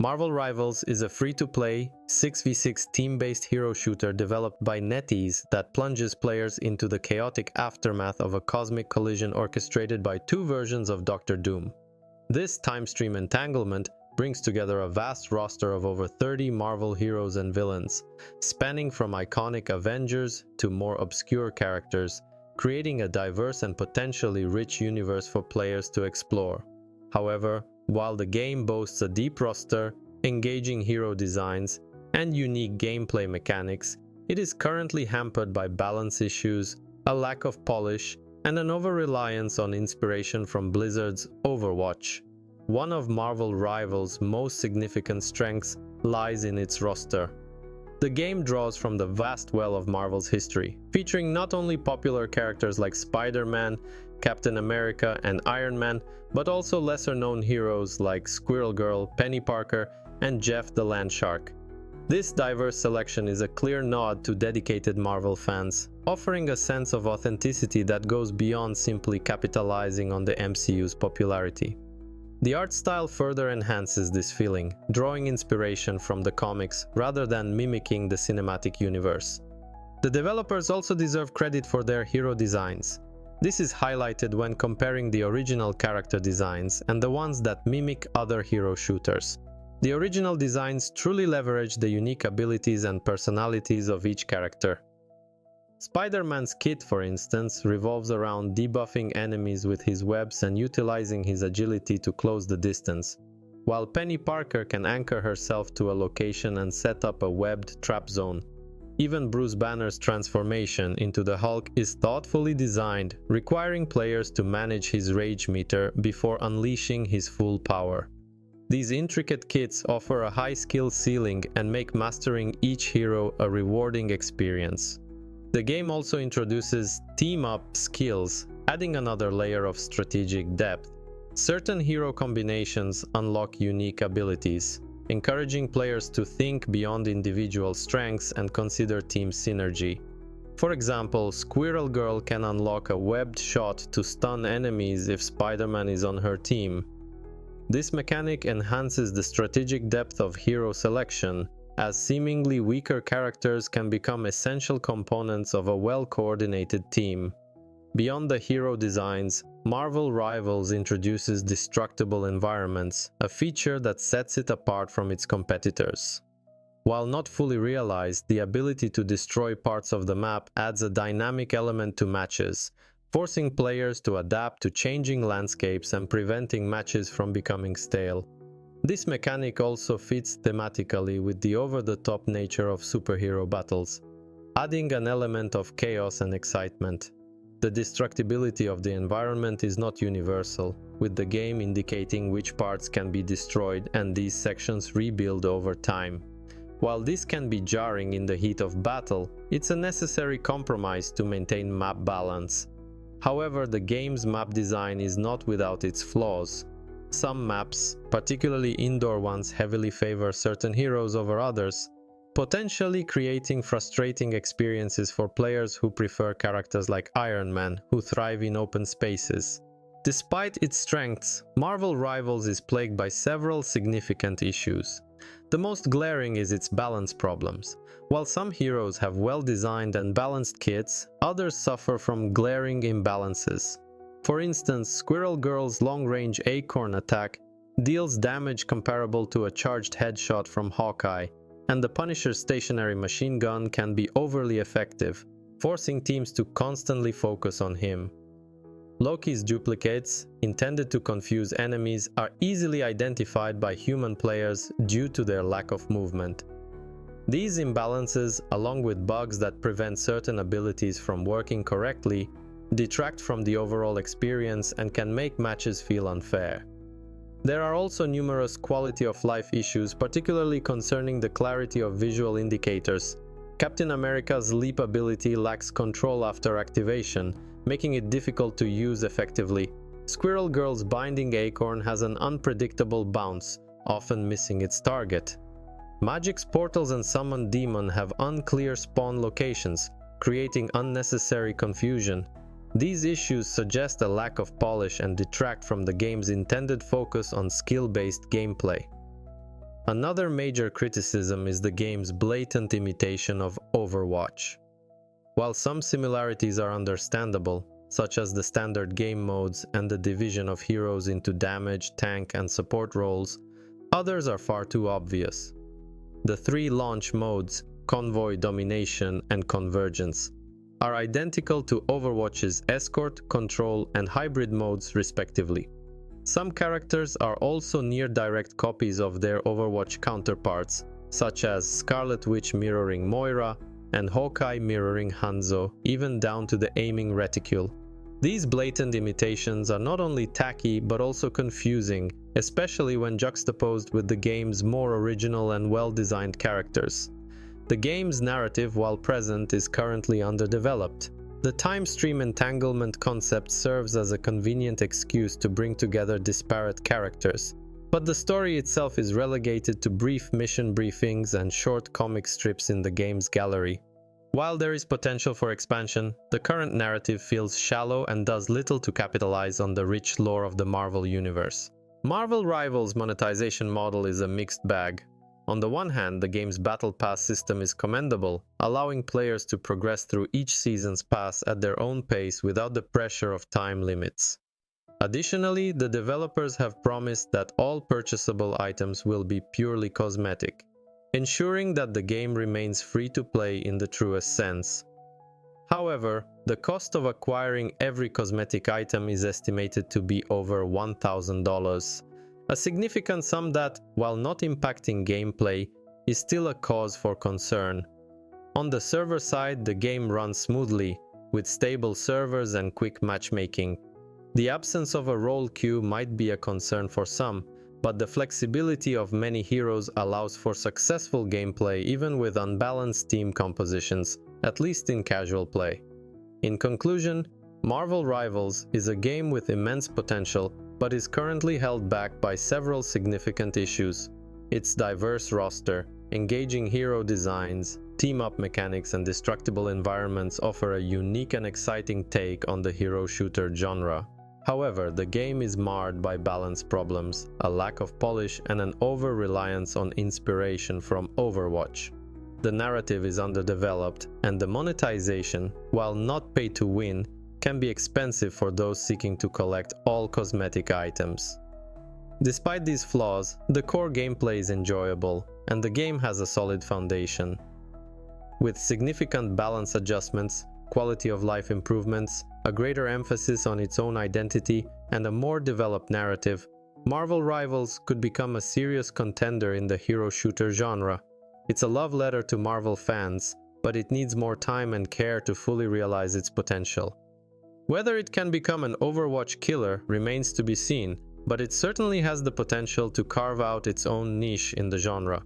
Marvel Rivals is a free-to-play, 6v6 team-based hero shooter developed by NetEase that plunges players into the chaotic aftermath of a cosmic collision orchestrated by two versions of Doctor Doom. This time-stream entanglement brings together a vast roster of over 30 Marvel heroes and villains, spanning from iconic Avengers to more obscure characters, creating a diverse and potentially rich universe for players to explore. However, while the game boasts a deep roster, engaging hero designs, and unique gameplay mechanics, it is currently hampered by balance issues, a lack of polish, and an over-reliance on inspiration from Blizzard's Overwatch. One of Marvel Rivals' most significant strengths lies in its roster. The game draws from the vast well of Marvel's history, featuring not only popular characters like Spider-Man, Captain America, and Iron Man, but also lesser-known heroes like Squirrel Girl, Penny Parker, and Jeff the Land Shark. This diverse selection is a clear nod to dedicated Marvel fans, offering a sense of authenticity that goes beyond simply capitalizing on the MCU's popularity. The art style further enhances this feeling, drawing inspiration from the comics rather than mimicking the cinematic universe. The developers also deserve credit for their hero designs. This is highlighted when comparing the original character designs and the ones that mimic other hero shooters. The original designs truly leverage the unique abilities and personalities of each character. Spider-Man's kit, for instance, revolves around debuffing enemies with his webs and utilizing his agility to close the distance, while Penny Parker can anchor herself to a location and set up a webbed trap zone. Even Bruce Banner's transformation into the Hulk is thoughtfully designed, requiring players to manage his rage meter before unleashing his full power. These intricate kits offer a high skill ceiling and make mastering each hero a rewarding experience. The game also introduces team-up skills, adding another layer of strategic depth. Certain hero combinations unlock unique abilities, encouraging players to think beyond individual strengths and consider team synergy. For example, Squirrel Girl can unlock a webbed shot to stun enemies if Spider-Man is on her team. This mechanic enhances the strategic depth of hero selection, as seemingly weaker characters can become essential components of a well-coordinated team. Beyond the hero designs, Marvel Rivals introduces destructible environments, a feature that sets it apart from its competitors. While not fully realized, the ability to destroy parts of the map adds a dynamic element to matches, forcing players to adapt to changing landscapes and preventing matches from becoming stale. This mechanic also fits thematically with the over-the-top nature of superhero battles, adding an element of chaos and excitement. The destructibility of the environment is not universal, with the game indicating which parts can be destroyed and these sections rebuild over time. While this can be jarring in the heat of battle, it's a necessary compromise to maintain map balance. However, the game's map design is not without its flaws. Some maps, particularly indoor ones, heavily favor certain heroes over others, potentially creating frustrating experiences for players who prefer characters like Iron Man, who thrive in open spaces. Despite its strengths, Marvel Rivals is plagued by several significant issues. The most glaring is its balance problems. While some heroes have well-designed and balanced kits, others suffer from glaring imbalances. For instance, Squirrel Girl's long-range acorn attack deals damage comparable to a charged headshot from Hawkeye, and the Punisher's stationary machine gun can be overly effective, forcing teams to constantly focus on him. Loki's duplicates, intended to confuse enemies, are easily identified by human players due to their lack of movement. These imbalances, along with bugs that prevent certain abilities from working correctly, detract from the overall experience and can make matches feel unfair. There are also numerous quality-of-life issues, particularly concerning the clarity of visual indicators. Captain America's leap ability lacks control after activation, making it difficult to use effectively. Squirrel Girl's binding acorn has an unpredictable bounce, often missing its target. Magic's portals and Summon Demon have unclear spawn locations, creating unnecessary confusion. These issues suggest a lack of polish and detract from the game's intended focus on skill-based gameplay. Another major criticism is the game's blatant imitation of Overwatch. While some similarities are understandable, such as the standard game modes and the division of heroes into damage, tank, and support roles, others are far too obvious. The three launch modes, Convoy, Domination, and Convergence, are identical to Overwatch's Escort, Control, and Hybrid modes respectively. Some characters are also near-direct copies of their Overwatch counterparts, such as Scarlet Witch mirroring Moira and Hawkeye mirroring Hanzo, even down to the aiming reticule. These blatant imitations are not only tacky but also confusing, especially when juxtaposed with the game's more original and well-designed characters. The game's narrative, while present, is currently underdeveloped. The time stream entanglement concept serves as a convenient excuse to bring together disparate characters, but the story itself is relegated to brief mission briefings and short comic strips in the game's gallery. While there is potential for expansion, the current narrative feels shallow and does little to capitalize on the rich lore of the Marvel Universe. Marvel Rivals' monetization model is a mixed bag. On the one hand, the game's Battle Pass system is commendable, allowing players to progress through each season's pass at their own pace without the pressure of time limits. Additionally, the developers have promised that all purchasable items will be purely cosmetic, ensuring that the game remains free to play in the truest sense. However, the cost of acquiring every cosmetic item is estimated to be over $1,000. A significant sum that, while not impacting gameplay, is still a cause for concern. On the server side, the game runs smoothly, with stable servers and quick matchmaking. The absence of a role queue might be a concern for some, but the flexibility of many heroes allows for successful gameplay even with unbalanced team compositions, at least in casual play. In conclusion, Marvel Rivals is a game with immense potential, but is currently held back by several significant issues. Its diverse roster, engaging hero designs, team-up mechanics, and destructible environments offer a unique and exciting take on the hero shooter genre. However, the game is marred by balance problems, a lack of polish, and an over-reliance on inspiration from Overwatch. The narrative is underdeveloped, and the monetization, while not pay to win, can be expensive for those seeking to collect all cosmetic items. Despite these flaws, the core gameplay is enjoyable, and the game has a solid foundation. With significant balance adjustments, quality of life improvements, a greater emphasis on its own identity, and a more developed narrative, Marvel Rivals could become a serious contender in the hero shooter genre. It's a love letter to Marvel fans, but it needs more time and care to fully realize its potential. Whether it can become an Overwatch killer remains to be seen, but it certainly has the potential to carve out its own niche in the genre.